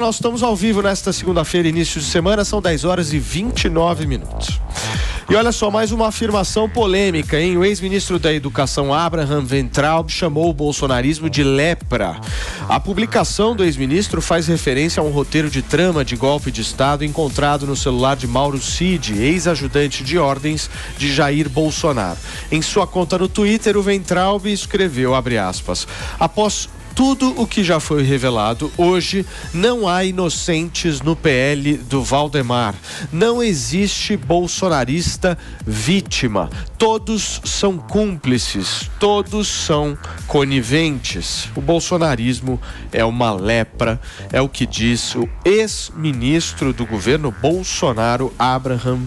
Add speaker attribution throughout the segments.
Speaker 1: Nós estamos ao vivo nesta segunda-feira, início de semana, são 10 horas e 29 minutos. E olha só, mais uma afirmação polêmica, hein? O ex-ministro da Educação, Abraham Weintraub, chamou o bolsonarismo de lepra. A publicação do ex-ministro faz referência a um roteiro de trama de golpe de Estado encontrado no celular de Mauro Cid, ex-ajudante de ordens de Jair Bolsonaro. Em sua conta no Twitter, o Weintraub escreveu, abre aspas, após tudo o que já foi revelado, hoje não há inocentes no PL do Valdemar. Não existe bolsonarista vítima. Todos são cúmplices, todos são coniventes. O bolsonarismo é uma lepra, é o que diz o ex-ministro do governo Bolsonaro, Abraham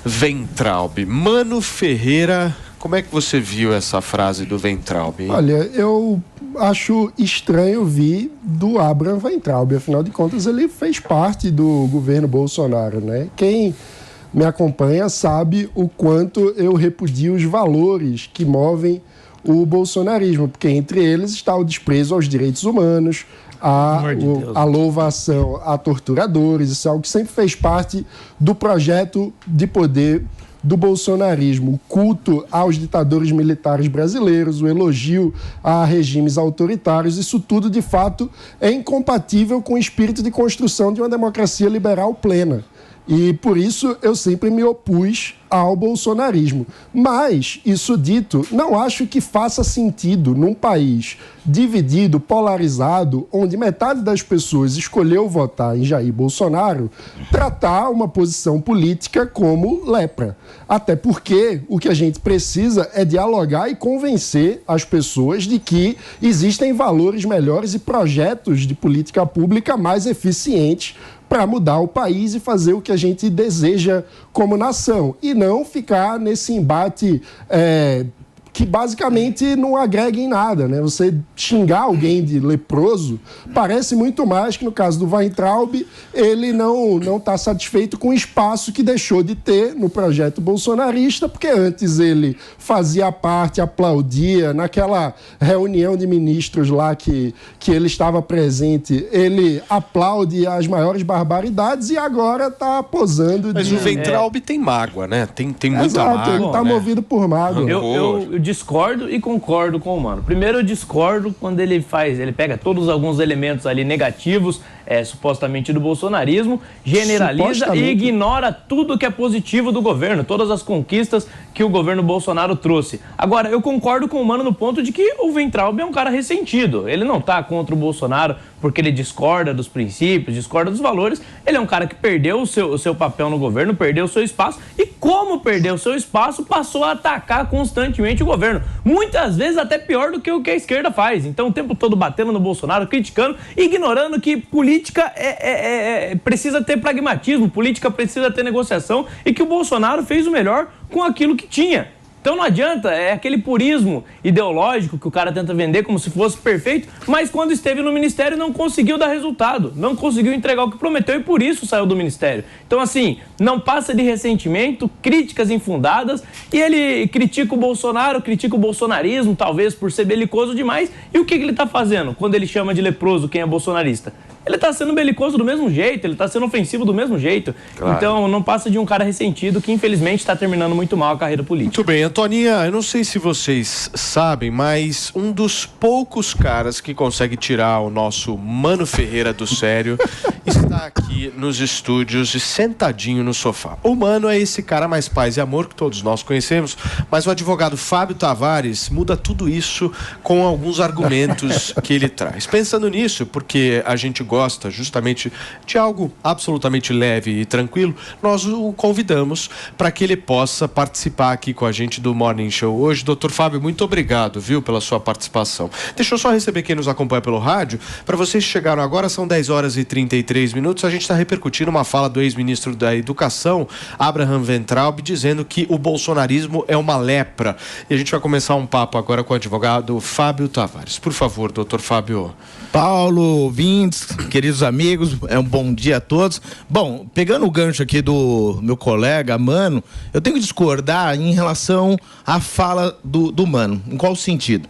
Speaker 1: Weintraub. Mano Ferreira, como é que você viu essa frase do Weintraub, hein?
Speaker 2: Olha, eu acho estranho vir do Abraham Weintraub, afinal de contas ele fez parte do governo Bolsonaro, né? Quem me acompanha sabe o quanto eu repudio os valores que movem o bolsonarismo, porque entre eles está o desprezo aos direitos humanos, a louvação a torturadores. Isso é algo que sempre fez parte do projeto de poder do bolsonarismo, o culto aos ditadores militares brasileiros, o elogio a regimes autoritários. Isso tudo, de fato, é incompatível com o espírito de construção de uma democracia liberal plena. E, por isso, eu sempre me opus ao bolsonarismo. Mas, isso dito, não acho que faça sentido num país dividido, polarizado, onde metade das pessoas escolheu votar em Jair Bolsonaro, tratar uma posição política como lepra. Até porque o que a gente precisa é dialogar e convencer as pessoas de que existem valores melhores e projetos de política pública mais eficientes para mudar o país e fazer o que a gente deseja como nação. E não ficar nesse embate que basicamente não agrega em nada, né? Você xingar alguém de leproso parece muito mais que, no caso do Weintraub, ele não está satisfeito com o espaço que deixou de ter no projeto bolsonarista, porque antes ele fazia parte, aplaudia, naquela reunião de ministros lá que ele estava presente, ele aplaude as maiores barbaridades e agora está posando.
Speaker 1: Mas o Weintraub tem mágoa, né? Tem muita
Speaker 2: Exato,
Speaker 1: mágoa.
Speaker 2: ele está movido por mágoa.
Speaker 3: Eu discordo e concordo com o Mano. Primeiro, eu discordo quando ele pega alguns elementos ali negativos, supostamente do bolsonarismo, generaliza e ignora tudo que é positivo do governo, todas as conquistas que o governo Bolsonaro trouxe. Agora, eu concordo com o Mano no ponto de que o Weintraub é um cara ressentido. Ele não está contra o Bolsonaro porque ele discorda dos princípios, discorda dos valores. Ele é um cara que perdeu o seu papel no governo, perdeu o seu espaço e, como perdeu o seu espaço, passou a atacar constantemente o governo. Muitas vezes até pior do que o que a esquerda faz. Então, o tempo todo batendo no Bolsonaro, criticando, ignorando que política precisa ter pragmatismo, política precisa ter negociação e que o Bolsonaro fez o melhor com aquilo que tinha. Então não adianta, é aquele purismo ideológico que o cara tenta vender como se fosse perfeito, mas quando esteve no ministério não conseguiu dar resultado, não conseguiu entregar o que prometeu e por isso saiu do ministério. Então assim, não passa de ressentimento, críticas infundadas, e ele critica o Bolsonaro, critica o bolsonarismo, talvez por ser belicoso demais, e o que ele está fazendo quando ele chama de leproso quem é bolsonarista? Ele está sendo belicoso do mesmo jeito, ele está sendo ofensivo do mesmo jeito. Claro. Então não passa de um cara ressentido que infelizmente está terminando muito mal a carreira política.
Speaker 1: Muito bem, Antoninha, eu não sei se vocês sabem, mas um dos poucos caras que consegue tirar o nosso Mano Ferreira do sério está aqui nos estúdios e sentadinho no sofá. O Mano é esse cara mais paz e amor que todos nós conhecemos, mas o advogado Fábio Tavares muda tudo isso com alguns argumentos que ele traz. Pensando nisso, porque a gente gosta justamente de algo absolutamente leve e tranquilo, nós o convidamos para que ele possa participar aqui com a gente do Morning Show hoje. Doutor Fábio, muito obrigado, viu, pela sua participação. Deixa eu só receber quem nos acompanha pelo rádio. Para vocês que chegaram agora, são 10 horas e 33 minutos. A gente está repercutindo uma fala do ex-ministro da Educação, Abraham Weintraub, dizendo que o bolsonarismo é uma lepra. E a gente vai começar um papo agora com o advogado Fábio Tavares. Por favor, doutor Fábio.
Speaker 4: Paulo, ouvintes, queridos amigos, um bom dia a todos. Bom, pegando o gancho aqui do meu colega, Mano, eu tenho que discordar em relação à fala do Mano. Em qual sentido?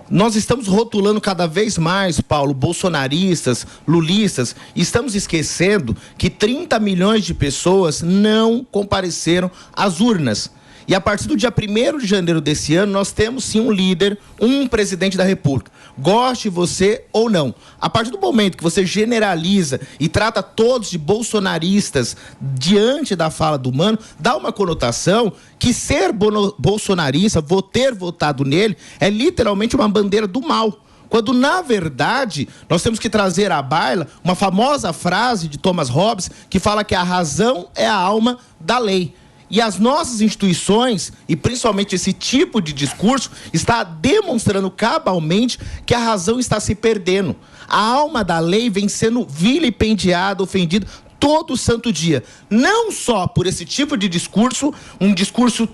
Speaker 4: Nós estamos rotulando cada vez mais, Paulo, bolsonaristas, lulistas, e estamos esquecendo que 30 milhões de pessoas não compareceram às urnas. E a partir do dia 1º de janeiro desse ano, nós temos sim um líder, um presidente da República. Goste você ou não. A partir do momento que você generaliza e trata todos de bolsonaristas diante da fala do Mano, dá uma conotação que ser bolsonarista, ter votado nele, é literalmente uma bandeira do mal. Quando, na verdade, nós temos que trazer à baila uma famosa frase de Thomas Hobbes que fala que a razão é a alma da lei. E as nossas instituições, e principalmente esse tipo de discurso, está demonstrando cabalmente que a razão está se perdendo. A alma da lei vem sendo vilipendiada, ofendida todo santo dia. Não só por esse tipo de discurso, um discurso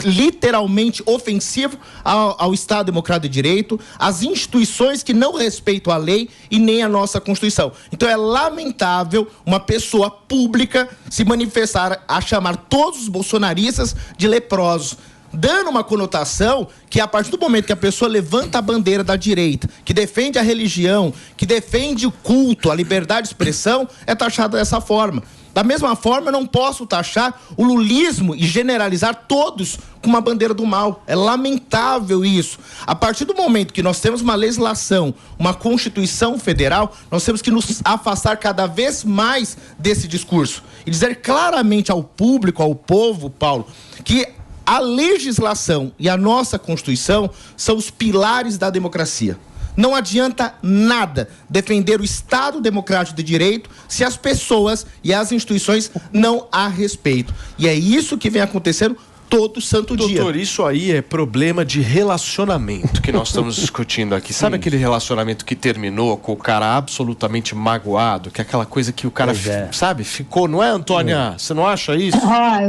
Speaker 4: literalmente ofensivo ao Estado Democrático de Direito, às instituições que não respeitam a lei e nem a nossa Constituição. Então é lamentável uma pessoa pública se manifestar a chamar todos os bolsonaristas de leprosos, dando uma conotação que a partir do momento que a pessoa levanta a bandeira da direita, que defende a religião, que defende o culto, a liberdade de expressão, é taxada dessa forma. Da mesma forma, eu não posso taxar o lulismo e generalizar todos com uma bandeira do mal. É lamentável isso. A partir do momento que nós temos uma legislação, uma Constituição Federal, nós temos que nos afastar cada vez mais desse discurso e dizer claramente ao público, ao povo, Paulo, que a legislação e a nossa Constituição são os pilares da democracia. Não adianta nada defender o Estado Democrático de Direito se as pessoas e as instituições não a respeitam. E é isso que vem acontecendo todo santo dia.
Speaker 1: Doutor, isso aí é problema de relacionamento que nós estamos discutindo aqui. Sabe aquele relacionamento que terminou com o cara absolutamente magoado, que é aquela coisa que o cara, sabe, ficou, não é, Antônia? Você não acha isso?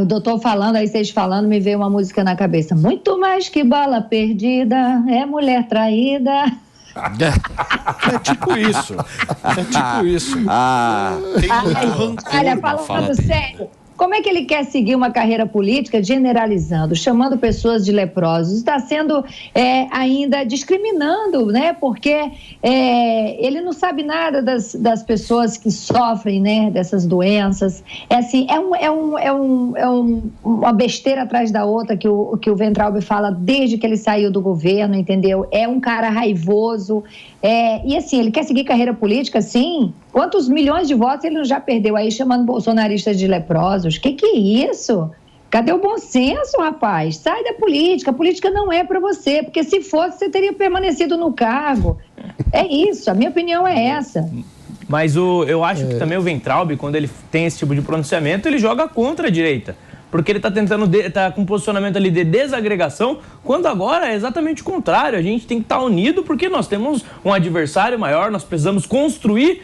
Speaker 5: O doutor falando, aí vocês falando, me veio uma música na cabeça. Muito mais que bala perdida, é mulher traída.
Speaker 1: É tipo isso.
Speaker 5: Olha, falando sério, como é que ele quer seguir uma carreira política generalizando, chamando pessoas de leprosos? Está sendo ainda discriminando, né? Porque ele não sabe nada das pessoas que sofrem, né, dessas doenças. É assim, uma besteira atrás da outra que o Weintraub fala desde que ele saiu do governo, entendeu? É um cara raivoso. E assim, ele quer seguir carreira política, sim. Quantos milhões de votos ele não já perdeu aí chamando bolsonaristas de leprosos? Que é isso? Cadê o bom senso, rapaz? Sai da política. A política não é para você, porque se fosse, você teria permanecido no cargo. É isso, a minha opinião é essa.
Speaker 3: Mas eu acho que também o Weintraub, quando ele tem esse tipo de pronunciamento, ele joga contra a direita. Porque ele está tentando, tá com um posicionamento ali de desagregação, quando agora é exatamente o contrário. A gente tem que estar unido porque nós temos um adversário maior, nós precisamos construir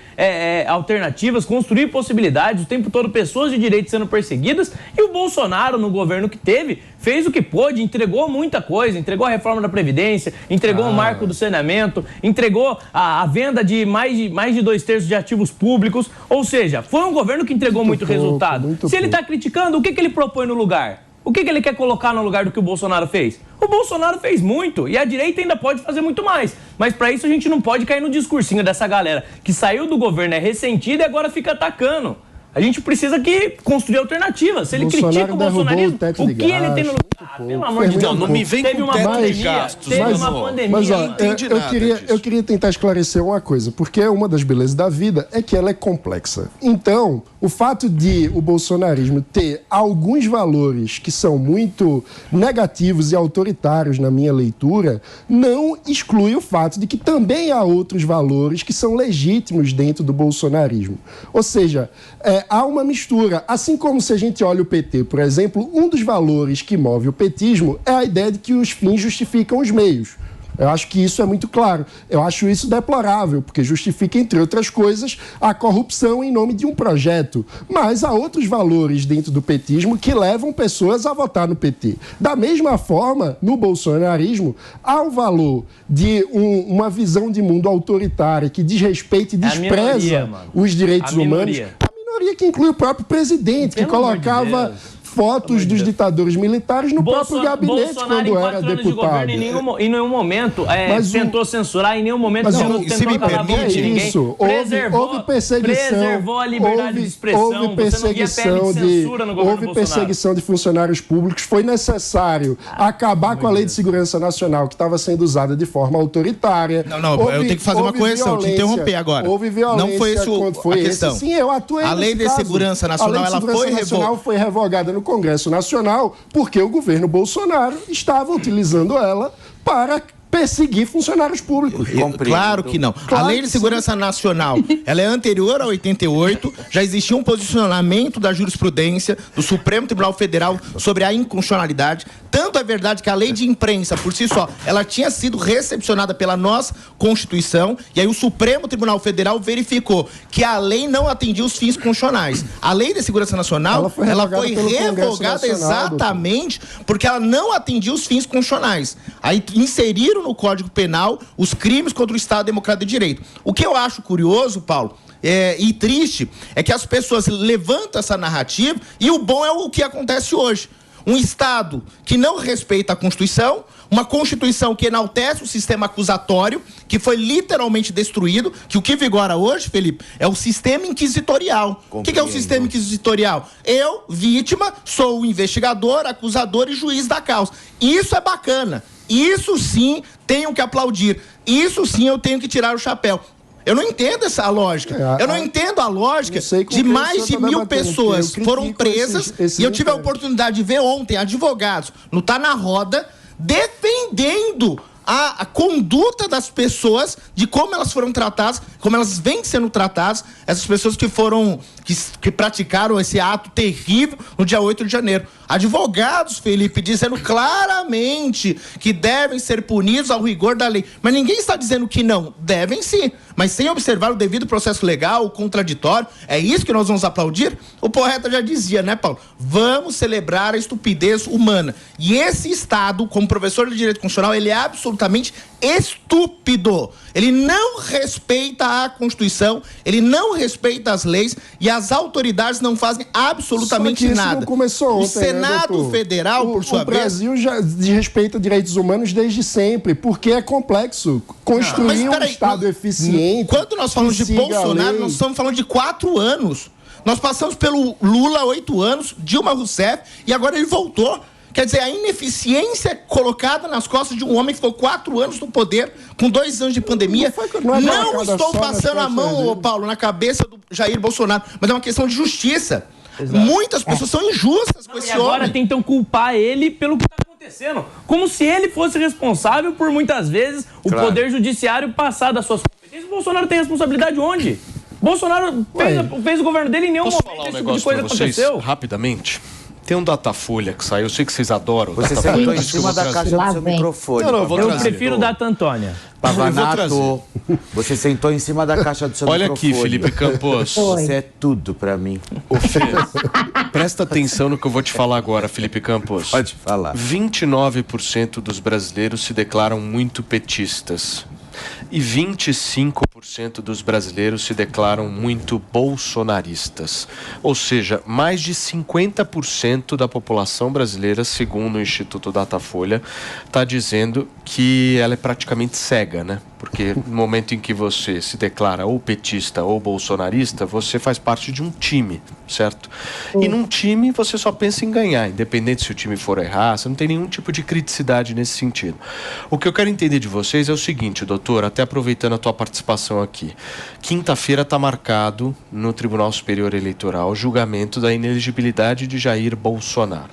Speaker 3: alternativas, construir possibilidades, o tempo todo pessoas de direito sendo perseguidas, e o Bolsonaro, no governo que teve, fez o que pôde, entregou muita coisa, entregou a reforma da Previdência, entregou o marco do saneamento, entregou a venda de mais de 2/3 de ativos públicos, ou seja, foi um governo que entregou muito resultado. Se ele está criticando, o que ele propõe no lugar? O que ele quer colocar no lugar do que o Bolsonaro fez? O Bolsonaro fez muito e a direita ainda pode fazer muito mais. Mas para isso a gente não pode cair no discursinho dessa galera que saiu do governo, é ressentida e agora fica atacando. A gente precisa construir alternativas. Se ele critica o bolsonarismo, o que ele tem no lugar? Pelo amor de Deus,
Speaker 1: não me vem com teto de gastos.
Speaker 5: Teve uma pandemia.
Speaker 2: Mas eu queria tentar esclarecer uma coisa, porque uma das belezas da vida é que ela é complexa. Então, o fato de o bolsonarismo ter alguns valores que são muito negativos e autoritários na minha leitura, não exclui o fato de que também há outros valores que são legítimos dentro do bolsonarismo. Ou seja, há uma mistura. Assim como se a gente olha o PT, por exemplo, um dos valores que move o petismo é a ideia de que os fins justificam os meios. Eu acho que isso é muito claro. Eu acho isso deplorável, porque justifica, entre outras coisas, a corrupção em nome de um projeto. Mas há outros valores dentro do petismo que levam pessoas a votar no PT. Da mesma forma, no bolsonarismo, há o valor de uma visão de mundo autoritária que desrespeita e despreza os direitos humanos. A minoria que inclui o próprio presidente, que colocava fotos dos ditadores militares no próprio gabinete
Speaker 3: Bolsonaro,
Speaker 2: quando era deputado. De governo,
Speaker 3: em nenhum momento tentou censurar, em nenhum momento tentou calar a boca de ninguém.
Speaker 2: Houve perseguição.
Speaker 3: Preservou a liberdade de expressão.
Speaker 2: Houve perseguição de funcionários públicos. Foi necessário acabar com a Lei de Segurança Nacional, que estava sendo usada de forma autoritária.
Speaker 4: Eu tenho que fazer uma correção, te interromper agora.
Speaker 2: Houve violência.
Speaker 4: Não foi isso a questão.
Speaker 2: Sim, eu atuei
Speaker 4: a Lei de Segurança Nacional, ela
Speaker 2: foi revogada no Congresso Nacional porque o governo Bolsonaro estava utilizando ela para perseguir funcionários públicos.
Speaker 4: Claro que não. A Lei de Segurança Nacional, ela é anterior a 88, já existia um posicionamento da jurisprudência do Supremo Tribunal Federal sobre a inconstitucionalidade. Tanto é verdade que a lei de imprensa, por si só, ela tinha sido recepcionada pela nossa Constituição, e aí o Supremo Tribunal Federal verificou que a lei não atendia os fins constitucionais. A Lei de Segurança Nacional, ela foi revogada exatamente porque ela não atendia os fins constitucionais. Aí inseriram no Código Penal os crimes contra o Estado Democrático de Direito. O que eu acho curioso, Paulo, e triste, é que as pessoas levantam essa narrativa e o bom é o que acontece hoje. Um Estado que não respeita a Constituição, uma Constituição que enaltece o sistema acusatório, que foi literalmente destruído, que o que vigora hoje, Felipe, é o sistema inquisitorial. O que é o sistema inquisitorial? Eu, vítima, sou o investigador, acusador e juiz da causa. Isso é bacana. Isso sim tenho que aplaudir. Isso sim eu tenho que tirar o chapéu. Eu não entendo essa lógica. Eu não entendo a lógica de mais de 1.000 pessoas foram presas e eu tive a oportunidade de ver ontem advogados no Tá na Roda defendendo a conduta das pessoas, de como elas foram tratadas, como elas vêm sendo tratadas, essas pessoas que praticaram esse ato terrível no dia 8 de janeiro. Advogados, Felipe, dizendo claramente que devem ser punidos ao rigor da lei. Mas ninguém está dizendo que não. Devem sim, mas sem observar o devido processo legal, o contraditório. É isso que nós vamos aplaudir? O poeta já dizia, né, Paulo? Vamos celebrar a estupidez humana. E esse Estado, como professor de Direito Constitucional, ele é absolutamente estúpido. Ele não respeita a Constituição, ele não respeita as leis e as autoridades não fazem absolutamente nada.
Speaker 2: Não começou ontem,
Speaker 4: o Senado Federal, por sua vez...
Speaker 2: O Brasil já respeita direitos humanos desde sempre, porque é complexo. Construir um Estado eficiente...
Speaker 4: Quando nós falamos de Bolsonaro, nós estamos falando de 4 anos. Nós passamos pelo Lula 8 anos, Dilma Rousseff, e agora ele voltou. Quer dizer, a ineficiência colocada nas costas de um homem que ficou 4 anos no poder, com 2 anos de pandemia. Não estou passando a mão, Paulo, na cabeça do Jair Bolsonaro, mas é uma questão de justiça. Exato. Muitas pessoas são injustas com esse homem.
Speaker 3: Agora tentam culpar ele pelo que está acontecendo. Como se ele fosse responsável por, muitas vezes, o Poder Judiciário passar das suas competências. O Bolsonaro tem responsabilidade onde? Bolsonaro fez o governo dele em nenhum momento.
Speaker 1: Posso falar um negócio pra vocês, rapidamente? Tem um Datafolha que saiu, eu sei que vocês adoram.
Speaker 6: Você sentou em cima da caixa do seu microfone.
Speaker 3: Eu prefiro Data Antônia.
Speaker 6: Pavanato, você sentou em cima da caixa do seu microfone.
Speaker 1: Olha aqui, Felipe Campos.
Speaker 6: Você é tudo pra mim.
Speaker 1: Presta atenção no que eu vou te falar agora, Felipe Campos.
Speaker 6: Pode falar.
Speaker 1: 29% dos brasileiros se declaram muito petistas. E 25% dos brasileiros se declaram muito bolsonaristas. Ou seja, mais de 50% da população brasileira, segundo o Instituto Datafolha, está dizendo que ela é praticamente cega, né? Porque no momento em que você se declara ou petista ou bolsonarista, você faz parte de um time, certo? E num time você só pensa em ganhar, independente se o time for errar, você não tem nenhum tipo de criticidade nesse sentido. O que eu quero entender de vocês é o seguinte, doutor, até aproveitando a tua participação aqui. Quinta-feira está marcado no Tribunal Superior Eleitoral o julgamento da inelegibilidade de Jair Bolsonaro.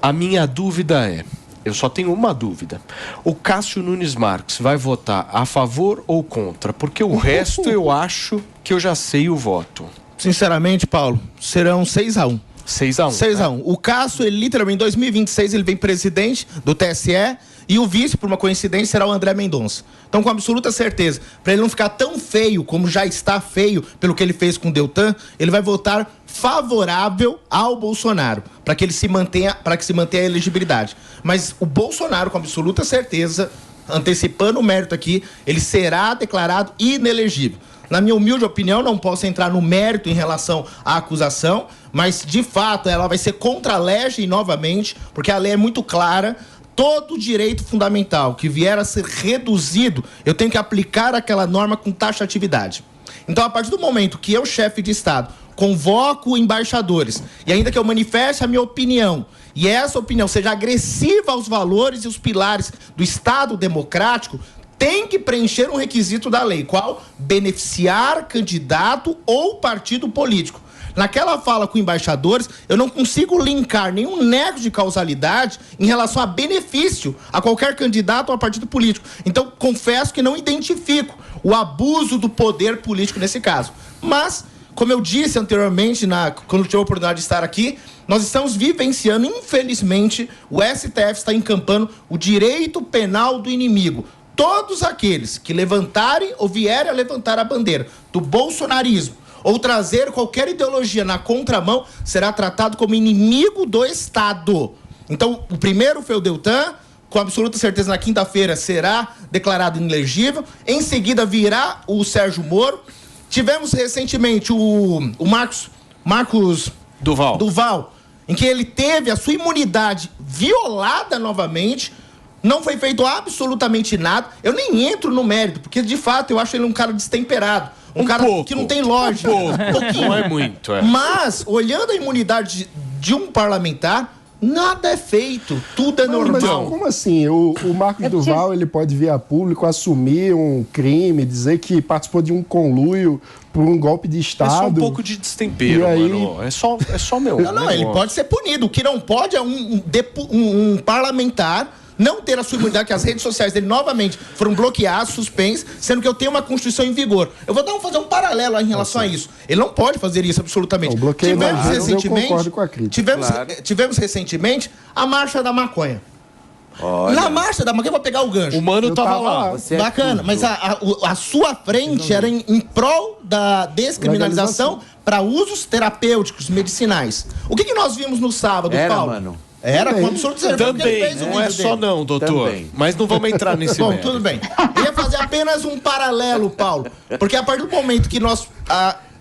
Speaker 1: A minha dúvida é... Eu só tenho uma dúvida. O Cássio Nunes Marques vai votar a favor ou contra? Porque o resto eu acho que eu já sei o voto.
Speaker 4: Sinceramente, Paulo, serão 6-1.
Speaker 1: 6-1.
Speaker 4: 6-1. O Cássio, ele literalmente, em 2026, ele vem presidente do TSE e o vice, por uma coincidência, será o André Mendonça. Então, com absoluta certeza, para ele não ficar tão feio como já está feio pelo que ele fez com o Deltan, ele vai votar favorável ao Bolsonaro, para que se mantenha a elegibilidade. Mas o Bolsonaro, com absoluta certeza, antecipando o mérito aqui, ele será declarado inelegível. Na minha humilde opinião, não posso entrar no mérito em relação à acusação, mas, de fato, ela vai ser contra a lei novamente, porque a lei é muito clara. Todo direito fundamental que vier a ser reduzido, eu tenho que aplicar aquela norma com taxatividade. Então, a partir do momento que eu, chefe de Estado, convoco embaixadores, e ainda que eu manifeste a minha opinião, e essa opinião seja agressiva aos valores e os pilares do Estado democrático, tem que preencher um requisito da lei, qual? Beneficiar candidato ou partido político. Naquela fala com embaixadores, eu não consigo linkar nenhum nexo de causalidade em relação a benefício a qualquer candidato ou a partido político. Então, confesso que não identifico o abuso do poder político nesse caso. Mas, como eu disse anteriormente, quando tive a oportunidade de estar aqui, nós estamos vivenciando, infelizmente, o STF está encampando o direito penal do inimigo. Todos aqueles que levantarem ou vierem a levantar a bandeira do bolsonarismo ou trazer qualquer ideologia na contramão será tratado como inimigo do Estado. Então, o primeiro foi o Deltan, com absoluta certeza na quinta-feira será declarado inelegível. Em seguida virá o Sérgio Moro. Tivemos recentemente o Marcos Duval, em que ele teve a sua imunidade violada novamente. Não foi feito absolutamente nada. Eu nem entro no mérito, porque de fato eu acho ele um cara destemperado. Um cara pouco, que não tem lógica. Um pouquinho.
Speaker 1: Não é muito, é.
Speaker 4: Mas, olhando a imunidade de um parlamentar, nada é feito. Tudo é normal.
Speaker 2: Mas como assim? O Marcos Duval, ele pode vir a público, assumir um crime, dizer que participou de um conluio por um golpe de Estado. É
Speaker 1: só um pouco de destempero, mano. É só meu.
Speaker 4: Não, ele pode ser punido. O que não pode é um parlamentar não ter a sua imunidade, que as redes sociais dele novamente foram bloqueadas, suspensas, sendo que eu tenho uma Constituição em vigor. Eu vou fazer um paralelo em relação a isso. Ele não pode fazer isso, absolutamente.
Speaker 2: O bloqueio eu concordo com a crítica.
Speaker 4: Tivemos recentemente a Marcha da Maconha. Olha. Na Marcha da Maconha, eu vou pegar o gancho.
Speaker 1: O Mano tava lá.
Speaker 4: Bacana, mas a sua frente era em prol da descriminalização para usos terapêuticos, medicinais. O que nós vimos no sábado, Paulo?
Speaker 6: Mano.
Speaker 4: Era com absoluto certeza.
Speaker 1: Também, não é só não, doutor. Também. Mas não vamos entrar nesse
Speaker 4: Bom, tudo bem. Eu ia fazer apenas um paralelo, Paulo. Porque a partir do momento que nós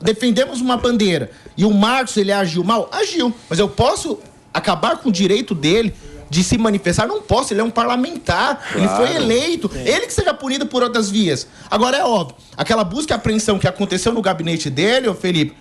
Speaker 4: defendemos uma bandeira e o Marcos, ele agiu mal, agiu. Mas eu posso acabar com o direito dele de se manifestar? Não posso, ele é um parlamentar. Claro. Ele foi eleito. Sim. Ele que seja punido por outras vias. Agora é óbvio, aquela busca e apreensão que aconteceu no gabinete dele, ô Felipe,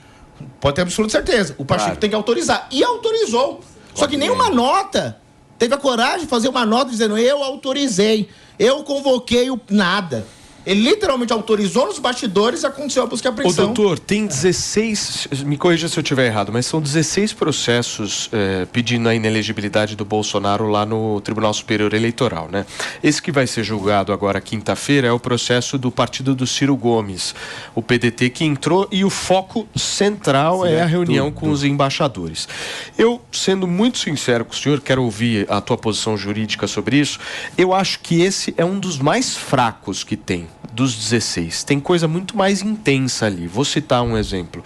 Speaker 4: pode ter absoluta certeza. O Pacheco tem que autorizar. E autorizou. Só que nenhuma nota teve a coragem de fazer uma nota dizendo eu autorizei, eu convoquei nada. Ele literalmente autorizou nos bastidores e aconteceu a busca e apreensão.
Speaker 1: Ô, doutor, tem 16, me corrija se eu estiver errado, mas são 16 processos pedindo a inelegibilidade do Bolsonaro lá no Tribunal Superior Eleitoral, né? Esse que vai ser julgado agora quinta-feira é o processo do partido do Ciro Gomes, o PDT que entrou, e o foco central é a reunião com os embaixadores. Eu, sendo muito sincero com o senhor, quero ouvir a tua posição jurídica sobre isso, eu acho que esse é um dos mais fracos que tem. Dos 16. Tem coisa muito mais intensa ali. Vou citar um exemplo.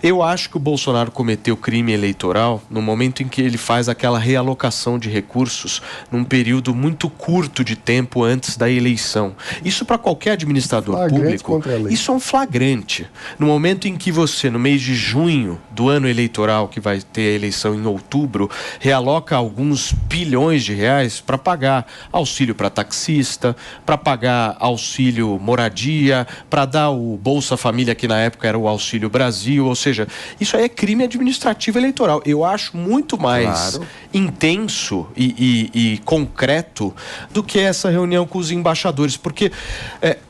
Speaker 1: Eu acho que o Bolsonaro cometeu crime eleitoral no momento em que ele faz aquela realocação de recursos num período muito curto de tempo antes da eleição. Isso para qualquer administrador público, isso é um flagrante. No momento em que você, no mês de junho do ano eleitoral, que vai ter a eleição em outubro, realoca alguns bilhões de reais para pagar auxílio para taxista, para pagar auxílio moradia, para dar o Bolsa Família, que na época era o Auxílio Brasil, ou seja, isso aí é crime administrativo eleitoral. Eu acho muito mais intenso e concreto do que essa reunião com os embaixadores, porque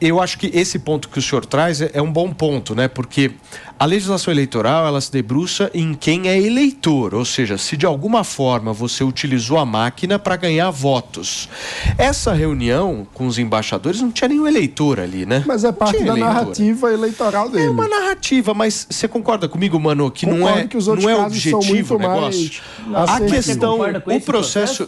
Speaker 1: eu acho que esse ponto que o senhor traz é um bom ponto, né? Porque a legislação eleitoral, ela se debruça em quem é eleitor, ou seja, se de alguma forma você utilizou a máquina para ganhar votos. Essa reunião com os embaixadores não tinha nenhum eleitor ali, né?
Speaker 2: Mas é parte da narrativa eleitoral dele.
Speaker 1: É uma narrativa, mas você concorda comigo, Mano, que não é objetivo o negócio? A questão, o processo...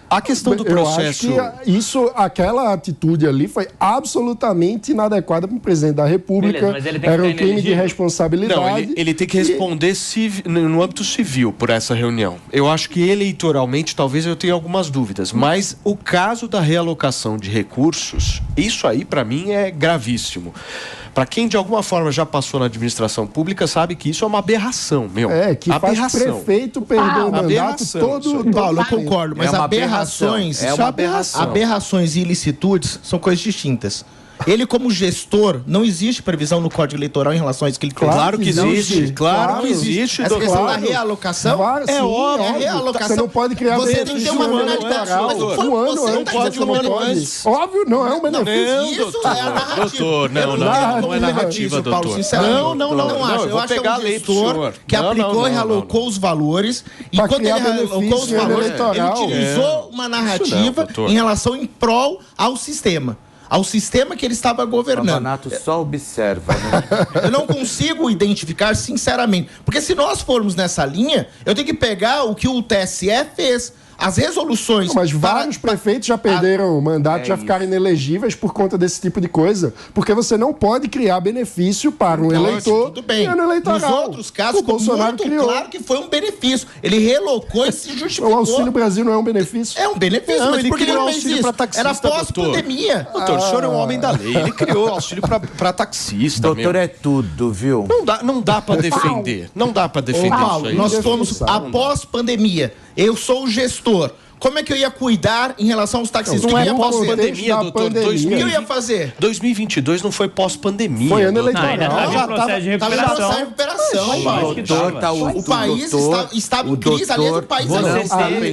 Speaker 1: A questão do processo...
Speaker 2: Eu acho que aquela atitude ali foi absolutamente inadequada para o presidente da República. Beleza, mas ele tem era um crime de responsabilidade.
Speaker 1: Não, ele tem que responder no âmbito civil por essa reunião. Eu acho que eleitoralmente talvez eu tenha algumas dúvidas, mas o caso da realocação de recursos, isso aí para mim é gravíssimo. Para quem de alguma forma já passou na administração pública, sabe que isso é uma aberração, meu.
Speaker 2: Que faz prefeito perder o mandato todo.
Speaker 4: Paulo, eu concordo, mas aberrações e ilicitudes são coisas distintas. Ele, como gestor, não existe previsão no Código Eleitoral em relação a isso que ele fez.
Speaker 1: Claro que existe. Claro que existe.
Speaker 4: Essa questão da realocação
Speaker 2: óbvio.
Speaker 4: Realocação.
Speaker 2: Você não pode criar
Speaker 4: Você tem que ter uma penalidade.
Speaker 2: Não pode um ano antes. Óbvio, não é um benefício.
Speaker 4: Isso é a narrativa.
Speaker 1: Doutor, não é narrativa, doutor.
Speaker 4: Paulo, sinceramente. Não acho. Eu acho que é um gestor que aplicou e realocou os valores. E quando ele realocou os valores, ele utilizou uma narrativa em relação em prol ao sistema que ele estava governando.
Speaker 6: O Pavanato só observa, né?
Speaker 4: Eu não consigo identificar, sinceramente. Porque se nós formos nessa linha, eu tenho que pegar o que o TSE fez. As resoluções...
Speaker 2: Mas vários prefeitos já perderam o mandato, já ficaram inelegíveis por conta desse tipo de coisa. Porque você não pode criar benefício para um eleitor
Speaker 4: tudo bem.
Speaker 2: em ano eleitoral.
Speaker 4: Nos outros casos,
Speaker 2: o Bolsonaro criou.
Speaker 4: Claro que foi um benefício. Ele relocou e se justificou.
Speaker 2: O Auxílio Brasil não é um benefício?
Speaker 4: É um benefício, mas
Speaker 1: ele
Speaker 4: por que
Speaker 1: criou
Speaker 4: ele fez
Speaker 1: auxílio
Speaker 4: isso?
Speaker 1: para taxista,
Speaker 4: Era pós-pandemia.
Speaker 1: Doutor, o senhor é um homem da lei. Ele criou auxílio para taxista,
Speaker 6: Doutor, é tudo, viu?
Speaker 1: Não dá para defender. Não dá para defender
Speaker 4: Paulo,
Speaker 1: isso aí.
Speaker 4: nós fomos após pandemia. Eu sou o gestor. Como é que eu ia cuidar em relação aos taxistas?
Speaker 1: Não
Speaker 4: o que
Speaker 1: é
Speaker 4: eu ia fazer?
Speaker 1: pós-pandemia, doutor.
Speaker 4: O que eu ia fazer?
Speaker 1: 2022 não foi pós-pandemia.
Speaker 2: Foi ano
Speaker 1: doutor.
Speaker 2: eleitoral.
Speaker 3: Ainda estava em processo de recuperação.
Speaker 4: Estava em recuperação, Paulo. O país estava em crise, aliás, o país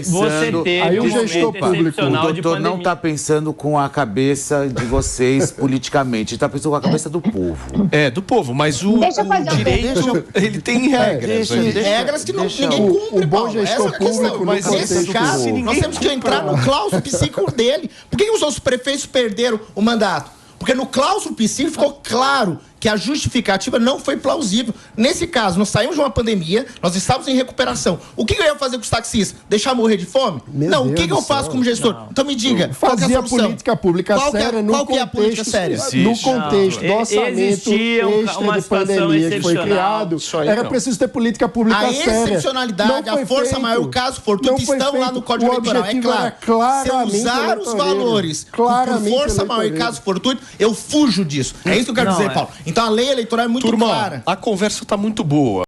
Speaker 3: Você teve
Speaker 2: aí
Speaker 3: um
Speaker 2: o gestor
Speaker 3: momento
Speaker 2: público,
Speaker 3: excepcional de
Speaker 6: O doutor
Speaker 3: pandemia.
Speaker 6: não está pensando com a cabeça de vocês politicamente, está pensando com a cabeça do povo.
Speaker 1: É, do povo, mas o
Speaker 5: Deixa eu fazer uma
Speaker 1: direito, ele tem regras.
Speaker 4: regras que ninguém cumpre,
Speaker 2: o bom
Speaker 4: Paulo.
Speaker 2: gestor
Speaker 4: Essa é a questão.
Speaker 2: público,
Speaker 4: Mas
Speaker 2: no
Speaker 4: nesse
Speaker 2: contexto
Speaker 4: caso,
Speaker 2: do-
Speaker 4: nós temos que entrar no clauso psíquico dele. Por que os outros prefeitos perderam o mandato? Porque no clauso psíquico ficou claro que a justificativa não foi plausível. Nesse caso, nós saímos de uma pandemia, nós estávamos em recuperação. O que eu ia fazer com os taxistas? Deixar morrer de fome?
Speaker 2: Meu
Speaker 4: O que
Speaker 2: Deus
Speaker 4: eu
Speaker 2: do
Speaker 4: faço
Speaker 2: céu.
Speaker 4: como gestor? Então me diga, qual que é a
Speaker 2: Fazia
Speaker 4: solução?
Speaker 2: política pública séria no
Speaker 4: qual que é a política
Speaker 2: contexto,
Speaker 4: séria?
Speaker 2: no contexto do orçamento
Speaker 3: Existia
Speaker 2: extra
Speaker 3: uma
Speaker 2: de
Speaker 3: situação
Speaker 2: pandemia que foi
Speaker 3: excepcional.
Speaker 2: criado.
Speaker 1: Isso aí
Speaker 2: Era
Speaker 1: não.
Speaker 2: preciso ter política pública
Speaker 4: A
Speaker 2: séria.
Speaker 4: excepcionalidade,
Speaker 2: Não foi
Speaker 4: a força
Speaker 2: feito.
Speaker 4: maior, o caso fortuito
Speaker 2: Não foi
Speaker 4: estão lá
Speaker 2: feito.
Speaker 4: no Código
Speaker 2: O
Speaker 4: Eleitoral. É
Speaker 2: objetivo era
Speaker 4: claro. Se eu
Speaker 2: claramente
Speaker 4: usar os
Speaker 2: eleitoreiro.
Speaker 4: valores por
Speaker 2: Claramente
Speaker 4: força maior e
Speaker 2: eleitoreiro.
Speaker 4: caso fortuito, eu fujo disso. É isso que eu quero
Speaker 3: Não,
Speaker 4: dizer,
Speaker 3: é.
Speaker 4: Paulo. Então a lei eleitoral é muito
Speaker 1: Turma,
Speaker 4: clara.
Speaker 1: a conversa tá muito boa.